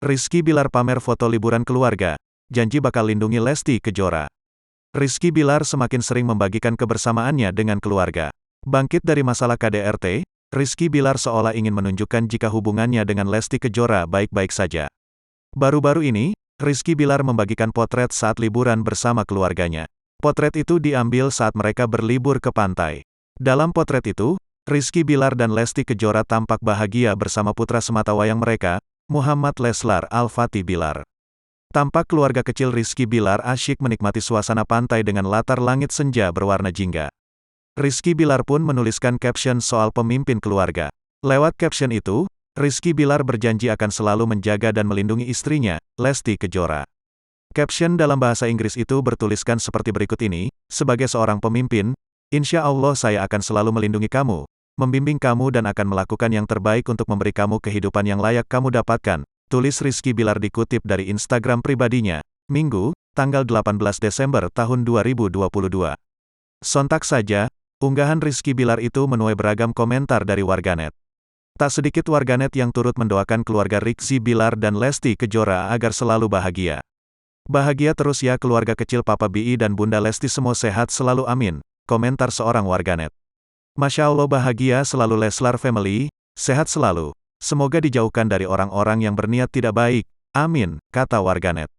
Rizky Bilar pamer foto liburan keluarga, janji bakal lindungi Lesti Kejora. Rizky Bilar semakin sering membagikan kebersamaannya dengan keluarga. Bangkit dari masalah KDRT, Rizky Bilar seolah ingin menunjukkan jika hubungannya dengan Lesti Kejora baik-baik saja. Baru-baru ini, Rizky Bilar membagikan potret saat liburan bersama keluarganya. Potret itu diambil saat mereka berlibur ke pantai. Dalam potret itu, Rizky Bilar dan Lesti Kejora tampak bahagia bersama putra sematawayang mereka, Muhammad Leslar Al-Fatih Bilar. Tampak keluarga kecil Rizky Bilar asyik menikmati suasana pantai dengan latar langit senja berwarna jingga. Rizky Bilar pun menuliskan caption soal pemimpin keluarga. Lewat caption itu, Rizky Bilar berjanji akan selalu menjaga dan melindungi istrinya, Lesti Kejora. Caption dalam bahasa Inggris itu bertuliskan seperti berikut ini, sebagai seorang pemimpin, insya Allah saya akan selalu melindungi kamu, membimbing kamu dan akan melakukan yang terbaik untuk memberi kamu kehidupan yang layak kamu dapatkan, tulis Rizky Bilar dikutip dari Instagram pribadinya, Minggu, tanggal 18 Desember tahun 2022. Sontak saja, unggahan Rizky Bilar itu menuai beragam komentar dari warganet. Tak sedikit warganet yang turut mendoakan keluarga Rizky Bilar dan Lesti Kejora agar selalu bahagia. Bahagia terus ya keluarga kecil Papa Bi dan Bunda Lesti, semua sehat selalu amin, komentar seorang warganet. Masya Allah bahagia selalu Leslar Family, sehat selalu, semoga dijauhkan dari orang-orang yang berniat tidak baik, amin, kata warganet.